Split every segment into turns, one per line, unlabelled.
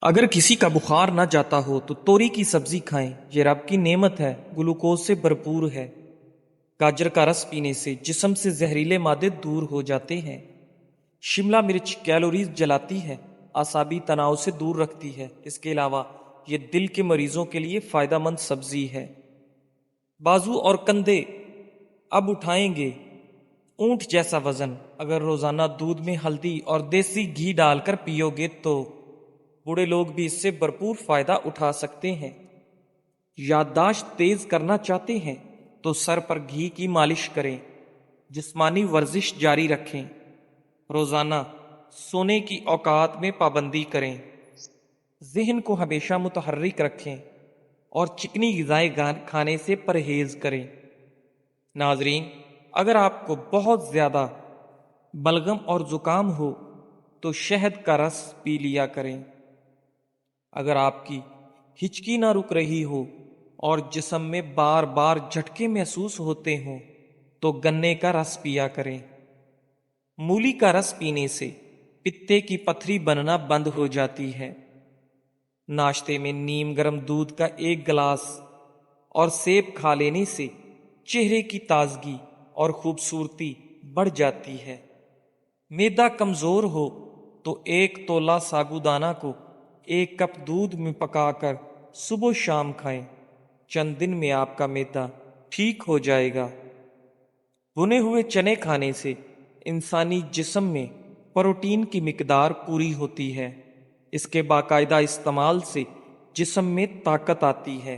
اگر کسی کا بخار نہ جاتا ہو تو توری کی سبزی کھائیں، یہ رب کی نعمت ہے، گلوکوز سے بھرپور ہے۔ گاجر کا رس پینے سے جسم سے زہریلے مادے دور ہو جاتے ہیں۔ شملہ مرچ کیلوریز جلاتی ہے، اعصابی تناؤ سے دور رکھتی ہے۔ اس کے علاوہ یہ دل کے مریضوں کے لیے فائدہ مند سبزی ہے۔ بازو اور کندھے اب اٹھائیں گے اونٹ جیسا وزن۔ اگر روزانہ دودھ میں ہلدی اور دیسی گھی ڈال کر پیو گے تو بوڑھے لوگ بھی اس سے بھرپور فائدہ اٹھا سکتے ہیں۔ یادداشت تیز کرنا چاہتے ہیں تو سر پر گھی کی مالش کریں۔ جسمانی ورزش جاری رکھیں۔ روزانہ سونے کی اوقات میں پابندی کریں۔ ذہن کو ہمیشہ متحرک رکھیں اور چکنی غذائیں کھانے سے پرہیز کریں۔ ناظرین، اگر آپ کو بہت زیادہ بلغم اور زکام ہو تو شہد کا رس پی لیا کریں۔ اگر آپ کی ہچکی نہ رک رہی ہو اور جسم میں بار بار جھٹکے محسوس ہوتے ہوں تو گنے کا رس پیا کریں۔ مولی کا رس پینے سے پتے کی پتھری بننا بند ہو جاتی ہے۔ ناشتے میں نیم گرم دودھ کا 1 گلاس اور سیب کھا لینے سے چہرے کی تازگی اور خوبصورتی بڑھ جاتی ہے۔ معدہ کمزور ہو تو 1 تولہ ساگودانہ کو 1 کپ دودھ میں پکا کر صبح و شام کھائیں۔ چند دن میں آپ کا معدہ ٹھیک ہو جائے گا۔ بھنے ہوئے چنے کھانے سے انسانی جسم میں پروٹین کی مقدار پوری ہوتی ہے۔ اس کے باقاعدہ استعمال سے جسم میں طاقت آتی ہے۔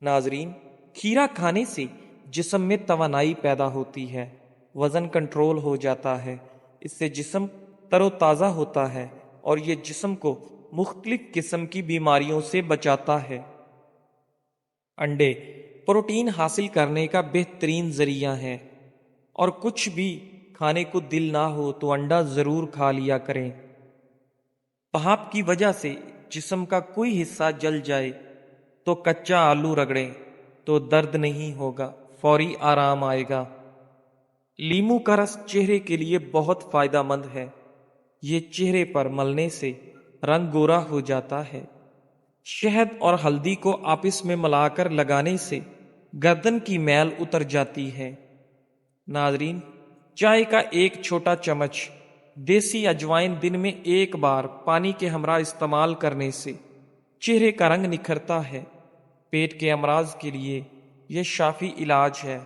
ناظرین، کھیرا کھانے سے جسم میں توانائی پیدا ہوتی ہے، وزن کنٹرول ہو جاتا ہے۔ اس سے جسم تر و تازہ ہوتا ہے اور یہ جسم کو مختلف قسم کی بیماریوں سے بچاتا ہے۔ انڈے پروٹین حاصل کرنے کا بہترین ذریعہ ہے، اور کچھ بھی کھانے کو دل نہ ہو تو انڈا ضرور کھا لیا کریں۔ بھاپ کی وجہ سے جسم کا کوئی حصہ جل جائے تو کچا آلو رگڑیں تو درد نہیں ہوگا، فوری آرام آئے گا۔ لیمو کا رس چہرے کے لیے بہت فائدہ مند ہے۔ یہ چہرے پر ملنے سے رنگ گورا ہو جاتا ہے۔ شہد اور ہلدی کو آپس میں ملا کر لگانے سے گردن کی میل اتر جاتی ہے۔ ناظرین، چائے کا 1 چھوٹا چمچ دیسی اجوائن دن میں 1 بار پانی کے ہمراہ استعمال کرنے سے چہرے کا رنگ نکھرتا ہے۔ پیٹ کے امراض کے لیے یہ شافی علاج ہے۔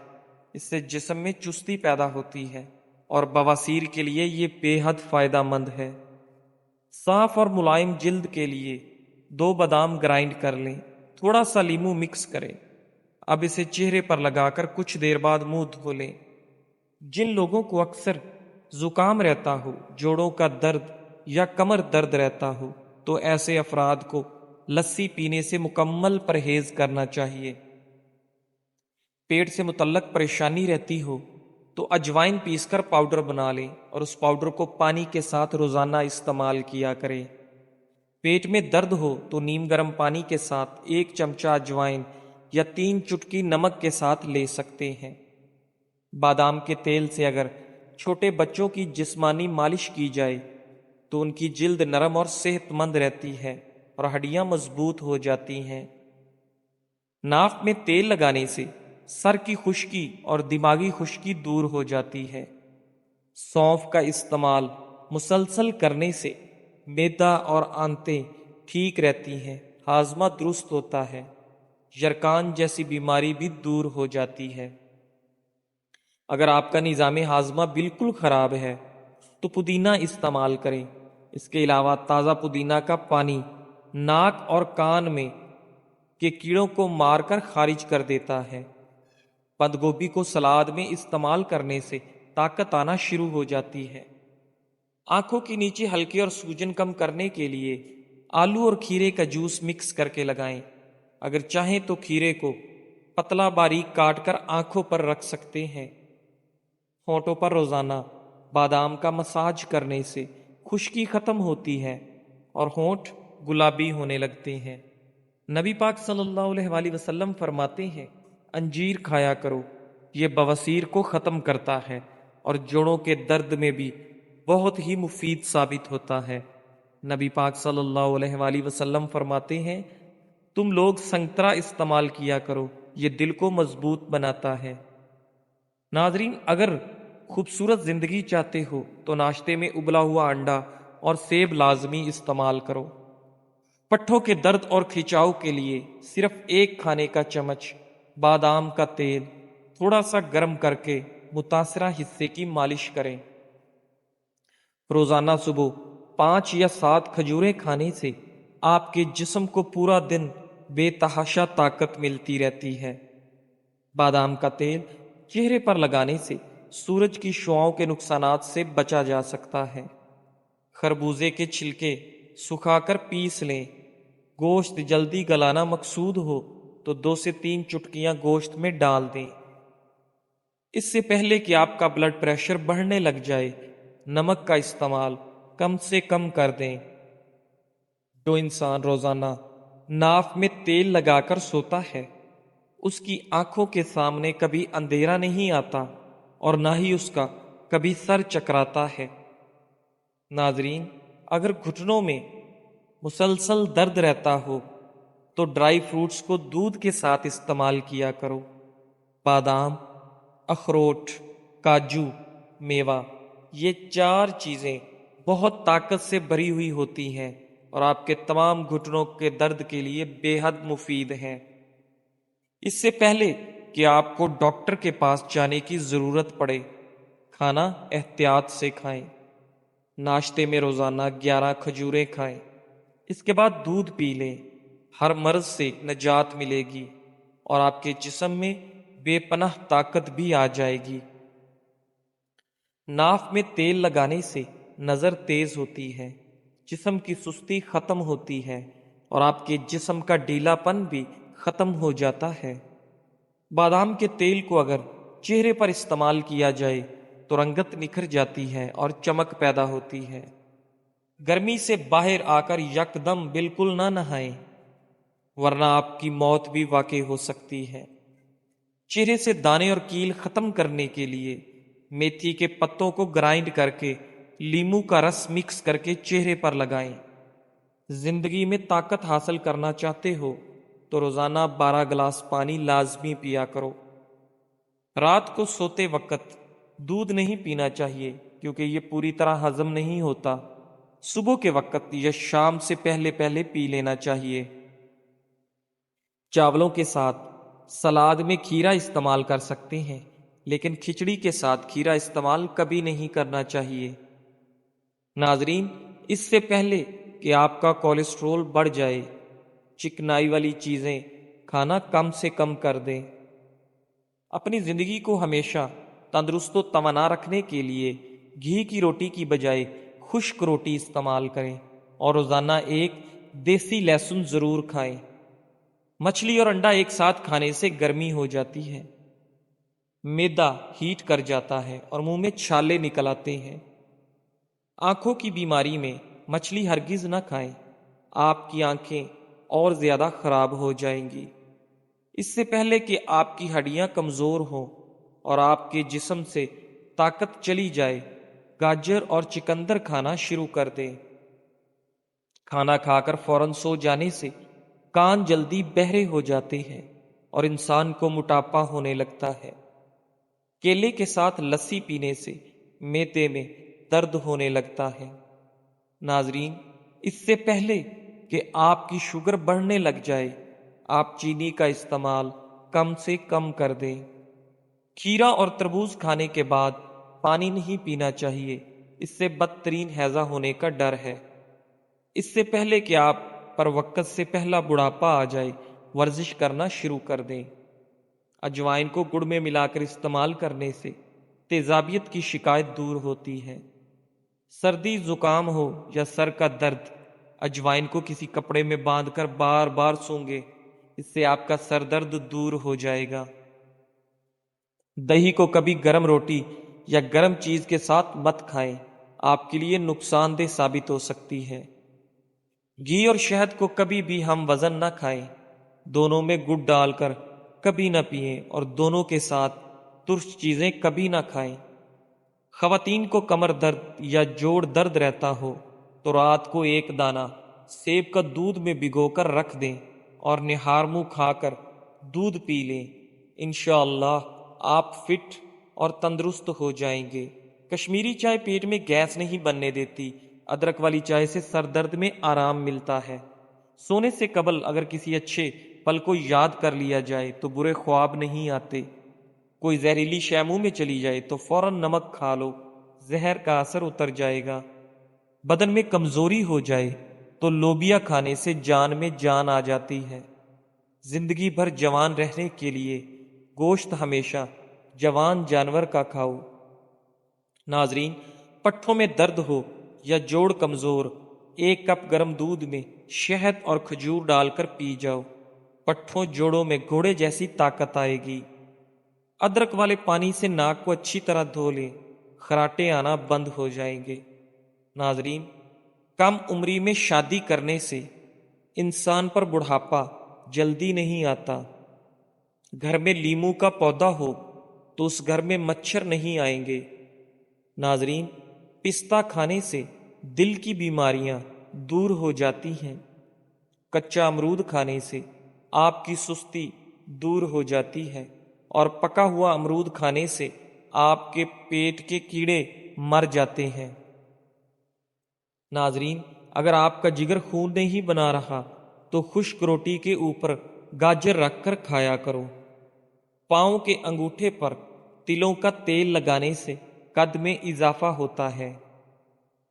اس سے جسم میں چستی پیدا ہوتی ہے اور بواسیر کے لیے یہ بے حد فائدہ مند ہے۔ صاف اور ملائم جلد کے لیے 2 بادام گرائنڈ کر لیں، تھوڑا سا لیمو مکس کریں۔ اب اسے چہرے پر لگا کر کچھ دیر بعد منہ دھو لیں۔ جن لوگوں کو اکثر زکام رہتا ہو، جوڑوں کا درد یا کمر درد رہتا ہو تو ایسے افراد کو لسی پینے سے مکمل پرہیز کرنا چاہیے۔ پیٹ سے متعلق پریشانی رہتی ہو تو اجوائن پیس کر پاؤڈر بنا لیں اور اس پاؤڈر کو پانی کے ساتھ روزانہ استعمال کیا کریں۔ پیٹ میں درد ہو تو نیم گرم پانی کے ساتھ 1 چمچہ اجوائن یا 3 چٹکی نمک کے ساتھ لے سکتے ہیں۔ بادام کے تیل سے اگر چھوٹے بچوں کی جسمانی مالش کی جائے تو ان کی جلد نرم اور صحت مند رہتی ہے اور ہڈیاں مضبوط ہو جاتی ہیں۔ ناک میں تیل لگانے سے سر کی خشکی اور دماغی خشکی دور ہو جاتی ہے۔ سونف کا استعمال مسلسل کرنے سے معدہ اور آنتیں ٹھیک رہتی ہیں، ہاضمہ درست ہوتا ہے، یرقان جیسی بیماری بھی دور ہو جاتی ہے۔ اگر آپ کا نظام ہاضمہ بالکل خراب ہے تو پودینہ استعمال کریں۔ اس کے علاوہ تازہ پودینہ کا پانی ناک اور کان میں کے کیڑوں کو مار کر خارج کر دیتا ہے۔ بند گوبھی کو سلاد میں استعمال کرنے سے طاقت آنا شروع ہو جاتی ہے۔ آنکھوں کے نیچے ہلکے اور سوجن کم کرنے کے لیے آلو اور کھیرے کا جوس مکس کر کے لگائیں۔ اگر چاہیں تو کھیرے کو پتلا باریک کاٹ کر آنکھوں پر رکھ سکتے ہیں۔ ہونٹوں پر روزانہ بادام کا مساج کرنے سے خشکی ختم ہوتی ہے اور ہونٹ گلابی ہونے لگتے ہیں۔ نبی پاک صلی اللہ علیہ وآلہ وسلم فرماتے ہیں، انجیر کھایا کرو، یہ بواسیر کو ختم کرتا ہے اور جوڑوں کے درد میں بھی بہت ہی مفید ثابت ہوتا ہے۔ نبی پاک صلی اللہ علیہ وآلہ وسلم فرماتے ہیں تم لوگ سنگترا استعمال کیا کرو، یہ دل کو مضبوط بناتا ہے۔ ناظرین، اگر خوبصورت زندگی چاہتے ہو تو ناشتے میں ابلا ہوا انڈا اور سیب لازمی استعمال کرو۔ پٹھوں کے درد اور کھچاؤ کے لیے صرف ایک کھانے کا چمچ بادام کا تیل تھوڑا سا گرم کر کے متاثرہ حصے کی مالش کریں۔ روزانہ صبح 5 یا 7 کھجوریں کھانے سے آپ کے جسم کو پورا دن بے تحاشا طاقت ملتی رہتی ہے۔ بادام کا تیل چہرے پر لگانے سے سورج کی شعاؤں کے نقصانات سے بچا جا سکتا ہے۔ خربوزے کے چھلکے سکھا کر پیس لیں۔ گوشت جلدی گلانا مقصود ہو تو 2 سے 3 چٹکیاں گوشت میں ڈال دیں۔ اس سے پہلے کہ آپ کا بلڈ پریشر بڑھنے لگ جائے، نمک کا استعمال کم سے کم کر دیں۔ جو انسان روزانہ ناف میں تیل لگا کر سوتا ہے، اس کی آنکھوں کے سامنے کبھی اندھیرا نہیں آتا اور نہ ہی اس کا کبھی سر چکراتا ہے۔ ناظرین، اگر گھٹنوں میں مسلسل درد رہتا ہو تو ڈرائی فروٹس کو دودھ کے ساتھ استعمال کیا کرو۔ بادام، اخروٹ، کاجو، میوہ، یہ 4 چیزیں بہت طاقت سے بھری ہوئی ہوتی ہیں اور آپ کے تمام گھٹنوں کے درد کے لیے بے حد مفید ہیں۔ اس سے پہلے کہ آپ کو ڈاکٹر کے پاس جانے کی ضرورت پڑے، کھانا احتیاط سے کھائیں۔ ناشتے میں روزانہ 11 کھجوریں کھائیں، اس کے بعد دودھ پی لیں۔ ہر مرض سے نجات ملے گی اور آپ کے جسم میں بے پناہ طاقت بھی آ جائے گی۔ ناف میں تیل لگانے سے نظر تیز ہوتی ہے، جسم کی سستی ختم ہوتی ہے اور آپ کے جسم کا ڈھیلا پن بھی ختم ہو جاتا ہے۔ بادام کے تیل کو اگر چہرے پر استعمال کیا جائے تو رنگت نکھر جاتی ہے اور چمک پیدا ہوتی ہے۔ گرمی سے باہر آ کر یکدم بالکل نہ نہائیں، ورنہ آپ کی موت بھی واقع ہو سکتی ہے۔ چہرے سے دانے اور کیل ختم کرنے کے لیے میتھی کے پتوں کو گرائنڈ کر کے لیموں کا رس مکس کر کے چہرے پر لگائیں۔ زندگی میں طاقت حاصل کرنا چاہتے ہو تو روزانہ 12 گلاس پانی لازمی پیا کرو۔ رات کو سوتے وقت دودھ نہیں پینا چاہیے کیونکہ یہ پوری طرح ہضم نہیں ہوتا۔ صبح کے وقت یا شام سے پہلے پی لینا چاہیے۔ چاولوں کے ساتھ سلاد میں کھیرا استعمال کر سکتے ہیں، لیکن کھچڑی کے ساتھ کھیرا استعمال کبھی نہیں کرنا چاہیے۔ ناظرین، اس سے پہلے کہ آپ کا کولیسٹرول بڑھ جائے، چکنائی والی چیزیں کھانا کم سے کم کر دیں۔ اپنی زندگی کو ہمیشہ تندرست و توانا رکھنے کے لیے گھی کی روٹی کی بجائے خشک روٹی استعمال کریں اور روزانہ ایک دیسی لہسن ضرور کھائیں۔ مچھلی اور انڈا ایک ساتھ کھانے سے گرمی ہو جاتی ہے، معدہ ہیٹ کر جاتا ہے اور منہ میں چھالے نکل آتے ہیں۔ آنکھوں کی بیماری میں مچھلی ہرگز نہ کھائیں، آپ کی آنکھیں اور زیادہ خراب ہو جائیں گی۔ اس سے پہلے کہ آپ کی ہڈیاں کمزور ہوں اور آپ کے جسم سے طاقت چلی جائے، گاجر اور چقندر کھانا شروع کر دیں۔ کھانا کھا کر فوراً سو جانے سے کان جلدی بہرے ہو جاتے ہیں اور انسان کو موٹاپا ہونے لگتا ہے۔ کیلے کے ساتھ لسی پینے سے معدے میں درد ہونے لگتا ہے۔ ناظرین، اس سے پہلے کہ آپ کی شوگر بڑھنے لگ جائے، آپ چینی کا استعمال کم سے کم کر دیں۔ کھیرا اور تربوز کھانے کے بعد پانی نہیں پینا چاہیے، اس سے بدترین ہیضہ ہونے کا ڈر ہے۔ اس سے پہلے کہ آپ پر وقت سے پہلا بڑھاپا آ جائے، ورزش کرنا شروع کر دیں۔ اجوائن کو گڑ میں ملا کر استعمال کرنے سے تیزابیت کی شکایت دور ہوتی ہے۔ سردی زکام ہو یا سر کا درد، اجوائن کو کسی کپڑے میں باندھ کر بار بار سونگھیں، اس سے آپ کا سر درد دور ہو جائے گا۔ دہی کو کبھی گرم روٹی یا گرم چیز کے ساتھ مت کھائیں، آپ کے لیے نقصان دہ ثابت ہو سکتی ہے۔ گھی اور شہد کو کبھی بھی ہم وزن نہ کھائیں، دونوں میں گڑ ڈال کر کبھی نہ پئیں اور دونوں کے ساتھ ترش چیزیں کبھی نہ کھائیں۔ خواتین کو کمر درد یا جوڑ درد رہتا ہو تو رات کو ایک دانہ سیب کا دودھ میں بھگو کر رکھ دیں اور نہار منہ کھا کر دودھ پی لیں، انشاءاللہ آپ فٹ اور تندرست ہو جائیں گے۔ کشمیری چائے پیٹ میں گیس نہیں بننے دیتی۔ ادرک والی چائے سے سر درد میں آرام ملتا ہے۔ سونے سے قبل اگر کسی اچھے پل کو یاد کر لیا جائے تو برے خواب نہیں آتے۔ کوئی زہریلی شے منہ میں چلی جائے تو فوراً نمک کھا لو، زہر کا اثر اتر جائے گا۔ بدن میں کمزوری ہو جائے تو لوبیا کھانے سے جان میں جان آ جاتی ہے۔ زندگی بھر جوان رہنے کے لیے گوشت ہمیشہ جوان جانور کا کھاؤ۔ ناظرین، پٹھوں میں درد ہو یا جوڑ کمزور، ایک کپ گرم دودھ میں شہد اور کھجور ڈال کر پی جاؤ، پٹھوں جوڑوں میں گھوڑے جیسی طاقت آئے گی۔ ادرک والے پانی سے ناک کو اچھی طرح دھو لیں، خراٹے آنا بند ہو جائیں گے۔ ناظرین، کم عمری میں شادی کرنے سے انسان پر بڑھاپا جلدی نہیں آتا۔ گھر میں لیموں کا پودا ہو تو اس گھر میں مچھر نہیں آئیں گے۔ ناظرین، پستہ کھانے سے دل کی بیماریاں دور ہو جاتی ہیں۔ کچا امرود کھانے سے آپ کی سستی دور ہو جاتی ہے، اور پکا ہوا امرود کھانے سے آپ کے پیٹ کے کیڑے مر جاتے ہیں۔ ناظرین، اگر آپ کا جگر خون نہیں بنا رہا تو خشک روٹی کے اوپر گاجر رکھ کر کھایا کرو۔ پاؤں کے انگوٹھے پر تلوں کا تیل لگانے سے قد میں اضافہ ہوتا ہے۔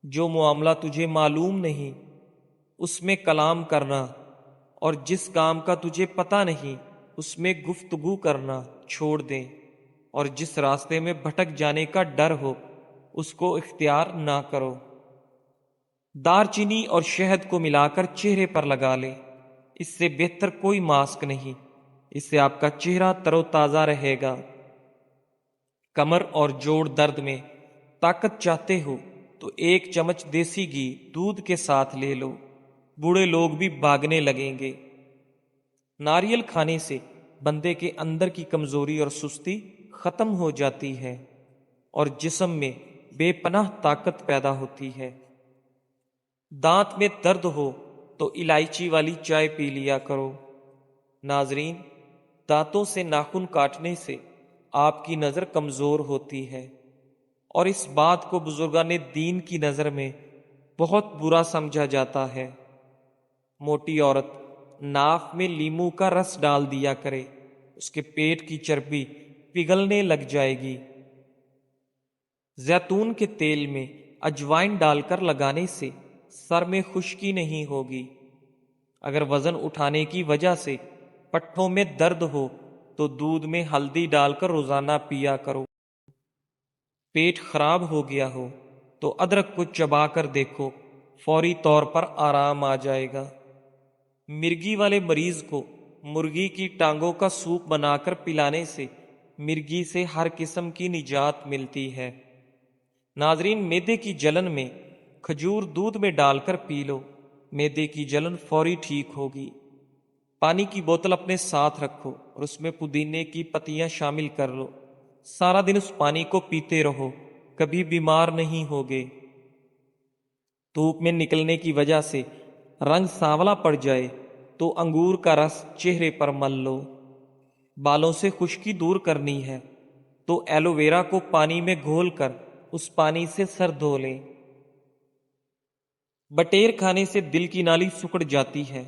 جو معاملہ تجھے معلوم نہیں اس میں کلام کرنا، اور جس کام کا تجھے پتہ نہیں اس میں گفتگو کرنا چھوڑ دیں، اور جس راستے میں بھٹک جانے کا ڈر ہو اس کو اختیار نہ کرو۔ دار چینی اور شہد کو ملا کر چہرے پر لگا لیں، اس سے بہتر کوئی ماسک نہیں، اس سے آپ کا چہرہ تر و تازہ رہے گا۔ کمر اور جوڑ درد میں طاقت چاہتے ہو تو ایک چمچ دیسی گھی دودھ کے ساتھ لے لو، بوڑھے لوگ بھی بھاگنے لگیں گے۔ ناریل کھانے سے بندے کے اندر کی کمزوری اور سستی ختم ہو جاتی ہے اور جسم میں بے پناہ طاقت پیدا ہوتی ہے۔ دانت میں درد ہو تو الائچی والی چائے پی لیا کرو۔ ناظرین، دانتوں سے ناخن کاٹنے سے آپ کی نظر کمزور ہوتی ہے، اور اس بات کو بزرگان دین کی نظر میں بہت برا سمجھا جاتا ہے۔ موٹی عورت ناف میں لیموں کا رس ڈال دیا کرے، اس کے پیٹ کی چربی پگھلنے لگ جائے گی۔ زیتون کے تیل میں اجوائن ڈال کر لگانے سے سر میں خشکی نہیں ہوگی۔ اگر وزن اٹھانے کی وجہ سے پٹھوں میں درد ہو تو دودھ میں ہلدی ڈال کر روزانہ پیا کرو۔ پیٹ خراب ہو گیا ہو تو ادرک کو چبا کر دیکھو، فوری طور پر آرام آ جائے گا۔ مرگی والے مریض کو مرغی کی ٹانگوں کا سوپ بنا کر پلانے سے مرگی سے ہر قسم کی نجات ملتی ہے۔ ناظرین، معدے کی جلن میں کھجور دودھ میں ڈال کر پی لو، معدے کی جلن فوری ٹھیک ہوگی۔ پانی کی بوتل اپنے ساتھ رکھو اور اس میں پودینے کی پتیاں شامل کر لو، سارا دن اس پانی کو پیتے رہو، کبھی بیمار نہیں ہوگے۔ دھوپ میں نکلنے کی وجہ سے رنگ سانولا پڑ جائے تو انگور کا رس چہرے پر مل لو۔ بالوں سے خشکی دور کرنی ہے تو ایلو ویرا کو پانی میں گھول کر اس پانی سے سر دھو لیں۔ بٹیر کھانے سے دل کی نالی سکڑ جاتی ہے۔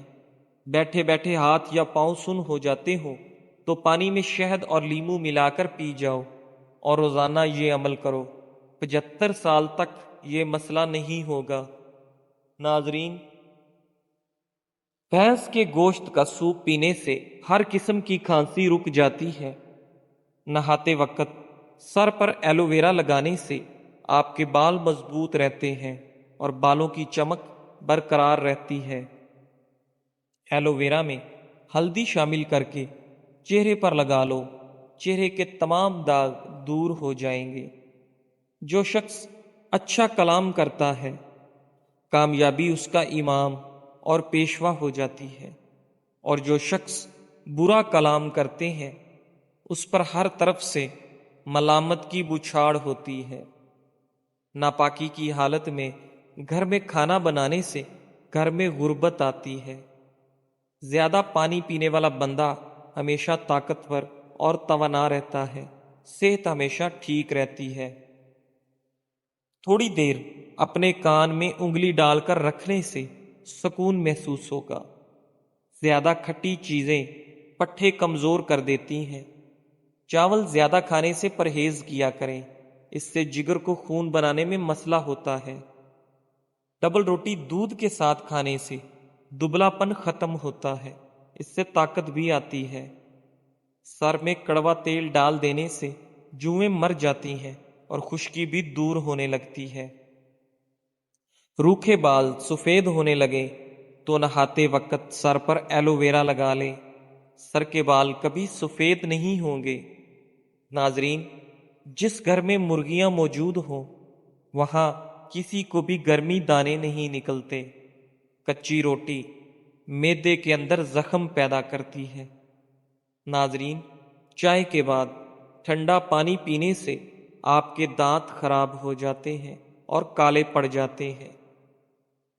بیٹھے بیٹھے ہاتھ یا پاؤں سن ہو جاتے ہوں تو پانی میں شہد اور لیموں ملا کر پی جاؤ اور روزانہ یہ عمل کرو، 75 سال تک یہ مسئلہ نہیں ہوگا۔ ناظرین، بھینس کے گوشت کا سوپ پینے سے ہر قسم کی کھانسی رک جاتی ہے۔ نہاتے وقت سر پر ایلو ویرا لگانے سے آپ کے بال مضبوط رہتے ہیں اور بالوں کی چمک برقرار رہتی ہے۔ ایلو ویرا میں ہلدی شامل کر کے چہرے پر لگا لو، چہرے کے تمام داغ دور ہو جائیں گے۔ جو شخص اچھا کلام کرتا ہے کامیابی اس کا امام اور پیشوا ہو جاتی ہے، اور جو شخص برا کلام کرتے ہیں اس پر ہر طرف سے ملامت کی بچھاڑ ہوتی ہے۔ ناپاکی کی حالت میں گھر میں کھانا بنانے سے گھر میں غربت آتی ہے۔ زیادہ پانی پینے والا بندہ ہمیشہ طاقتور اور توانا رہتا ہے، صحت ہمیشہ ٹھیک رہتی ہے۔ تھوڑی دیر اپنے کان میں انگلی ڈال کر رکھنے سے سکون محسوس ہوگا۔ زیادہ کھٹی چیزیں پٹھے کمزور کر دیتی ہیں۔ چاول زیادہ کھانے سے پرہیز کیا کریں، اس سے جگر کو خون بنانے میں مسئلہ ہوتا ہے۔ ڈبل روٹی دودھ کے ساتھ کھانے سے دبلا پن ختم ہوتا ہے، اس سے طاقت بھی آتی ہے۔ سر میں کڑوا تیل ڈال دینے سے جوئیں مر جاتی ہیں اور خشکی بھی دور ہونے لگتی ہے۔ روکھے بال سفید ہونے لگے تو نہاتے وقت سر پر ایلو ویرا لگا لیں، سر کے بال کبھی سفید نہیں ہوں گے۔ ناظرین، جس گھر میں مرغیاں موجود ہوں وہاں کسی کو بھی گرمی دانے نہیں نکلتے۔ کچی روٹی معدے کے اندر زخم پیدا کرتی ہے۔ ناظرین، چائے کے بعد ٹھنڈا پانی پینے سے آپ کے دانت خراب ہو جاتے ہیں اور کالے پڑ جاتے ہیں۔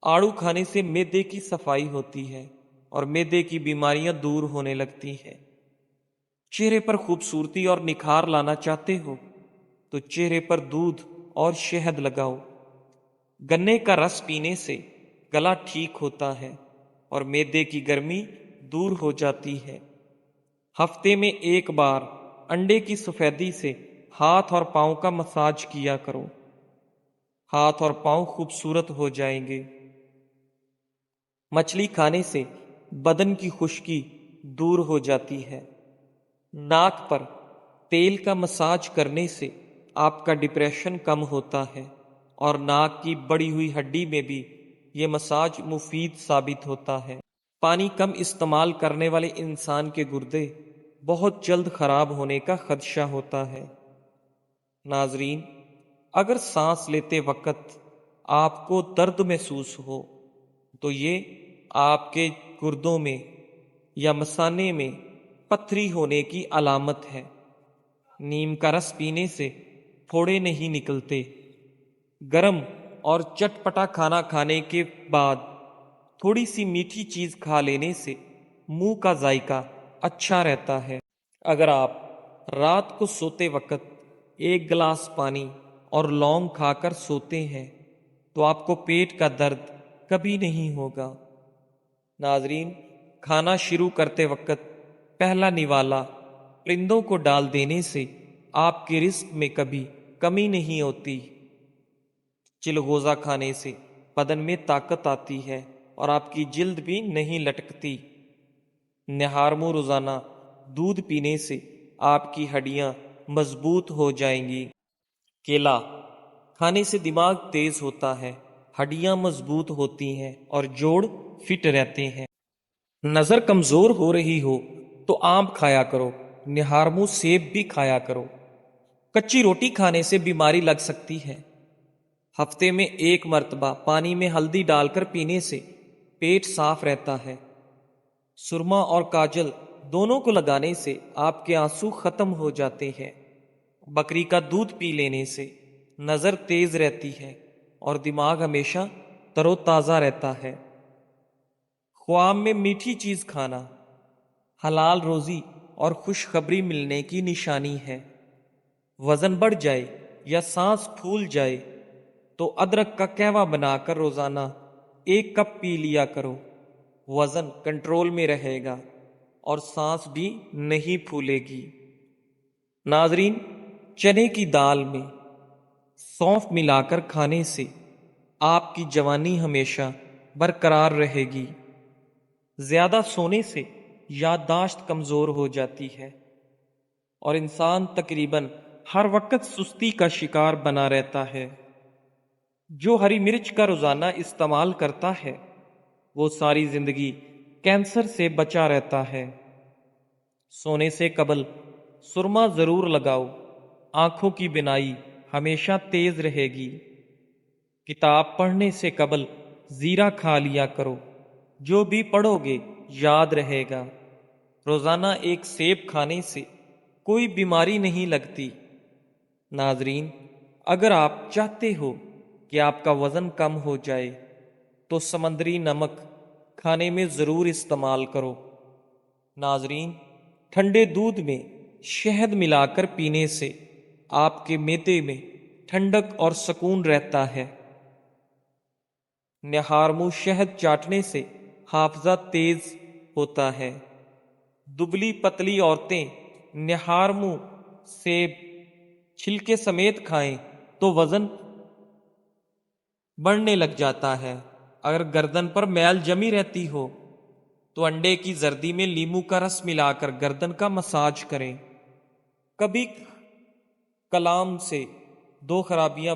آڑو کھانے سے معدے کی صفائی ہوتی ہے اور معدے کی بیماریاں دور ہونے لگتی ہیں۔ چہرے پر خوبصورتی اور نکھار لانا چاہتے ہو تو چہرے پر دودھ اور شہد لگاؤ۔ گنے کا رس پینے سے گلا ٹھیک ہوتا ہے اور معدے کی گرمی دور ہو جاتی ہے۔ ہفتے میں ایک بار انڈے کی سفیدی سے ہاتھ اور پاؤں کا مساج کیا کرو، ہاتھ اور پاؤں خوبصورت ہو جائیں گے۔ مچھلی کھانے سے بدن کی خشکی دور ہو جاتی ہے۔ ناک پر تیل کا مساج کرنے سے آپ کا ڈپریشن کم ہوتا ہے اور ناک کی بڑی ہوئی ہڈی میں بھی یہ مساج مفید ثابت ہوتا ہے۔ پانی کم استعمال کرنے والے انسان کے گردے بہت جلد خراب ہونے کا خدشہ ہوتا ہے۔ ناظرین، اگر سانس لیتے وقت آپ کو درد محسوس ہو تو یہ آپ کے گردوں میں یا مثانے میں پتھری ہونے کی علامت ہے۔ نیم کا رس پینے سے پھوڑے نہیں نکلتے۔ گرم اور چٹپٹا کھانا کھانے کے بعد تھوڑی سی میٹھی چیز کھا لینے سے منہ کا ذائقہ اچھا رہتا ہے۔ اگر آپ رات کو سوتے وقت ایک گلاس پانی اور لونگ کھا کر سوتے ہیں تو آپ کو پیٹ کا درد کبھی نہیں ہوگا۔ ناظرین، کھانا شروع کرتے وقت پہلا نوالا پرندوں کو ڈال دینے سے آپ کے رزق میں کبھی کمی نہیں ہوتی۔ چلغوزہ کھانے سے بدن میں طاقت آتی ہے اور آپ کی جلد بھی نہیں لٹکتی۔ نہارمو روزانہ دودھ پینے سے آپ کی ہڈیاں مضبوط ہو جائیں گی۔ کیلا کھانے سے دماغ تیز ہوتا ہے، ہڈیاں مضبوط ہوتی ہیں اور جوڑ فٹ رہتے ہیں۔ نظر کمزور ہو رہی ہو تو آم کھایا کرو، نہارمو سیب بھی کھایا کرو۔ کچی روٹی کھانے سے بیماری لگ سکتی ہے۔ ہفتے میں ایک مرتبہ پانی میں ہلدی ڈال کر پینے سے پیٹ صاف رہتا ہے۔ سرما اور کاجل دونوں کو لگانے سے آپ کے آنسو ختم ہو جاتے ہیں۔ بکری کا دودھ پی لینے سے نظر تیز رہتی ہے اور دماغ ہمیشہ تر و تازہ رہتا ہے۔ خواب میں میٹھی چیز کھانا حلال روزی اور خوشخبری ملنے کی نشانی ہے۔ وزن بڑھ جائے یا سانس پھول جائے تو ادرک کا قہوہ بنا کر روزانہ 1 کپ پی لیا کرو، وزن کنٹرول میں رہے گا اور سانس بھی نہیں پھولے گی۔ ناظرین، چنے کی دال میں سونف ملا کر کھانے سے آپ کی جوانی ہمیشہ برقرار رہے گی۔ زیادہ سونے سے یادداشت کمزور ہو جاتی ہے اور انسان تقریباً ہر وقت سستی کا شکار بنا رہتا ہے۔ جو ہری مرچ کا روزانہ استعمال کرتا ہے وہ ساری زندگی کینسر سے بچا رہتا ہے۔ سونے سے قبل سرما ضرور لگاؤ، آنکھوں کی بینائی ہمیشہ تیز رہے گی۔ کتاب پڑھنے سے قبل زیرہ کھا لیا کرو، جو بھی پڑھو گے یاد رہے گا۔ روزانہ 1 سیب کھانے سے کوئی بیماری نہیں لگتی۔ ناظرین، اگر آپ چاہتے ہو کہ آپ کا وزن کم ہو جائے تو سمندری نمک کھانے میں ضرور استعمال کرو۔ ناظرین، ٹھنڈے دودھ میں شہد ملا کر پینے سے آپ کے معدے میں ٹھنڈک اور سکون رہتا ہے۔ نہارمو شہد چاٹنے سے حافظہ تیز ہوتا ہے۔ دبلی پتلی عورتیں نہارمو سیب چھلکے سمیت کھائیں تو وزن بڑھنے لگ جاتا ہے۔ اگر گردن پر میل جمی رہتی ہو تو انڈے کی زردی میں لیمو کا رس ملا کر گردن کا مساج کریں۔ کبھی کلام سے دو خرابیاں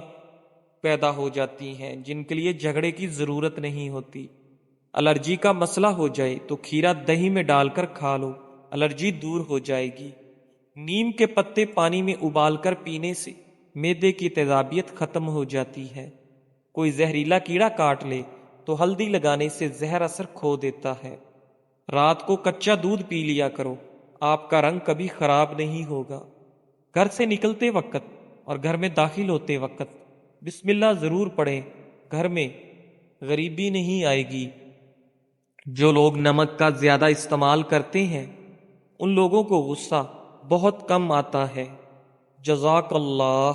پیدا ہو جاتی ہیں جن کے لیے جھگڑے کی ضرورت نہیں ہوتی۔ الرجی کا مسئلہ ہو جائے تو کھیرا دہی میں ڈال کر کھا لو، الرجی دور ہو جائے گی۔ نیم کے پتے پانی میں ابال کر پینے سے معدے کی تیزابیت ختم ہو جاتی ہے۔ کوئی زہریلا کیڑا کاٹ لے تو ہلدی لگانے سے زہر اثر کھو دیتا ہے۔ رات کو کچا دودھ پی لیا کرو، آپ کا رنگ کبھی خراب نہیں ہوگا۔ گھر سے نکلتے وقت اور گھر میں داخل ہوتے وقت بسم اللہ ضرور پڑھیں، گھر میں غریبی نہیں آئے گی۔ جو لوگ نمک کا زیادہ استعمال کرتے ہیں ان لوگوں کو غصہ بہت کم آتا ہے۔ جزاک اللہ۔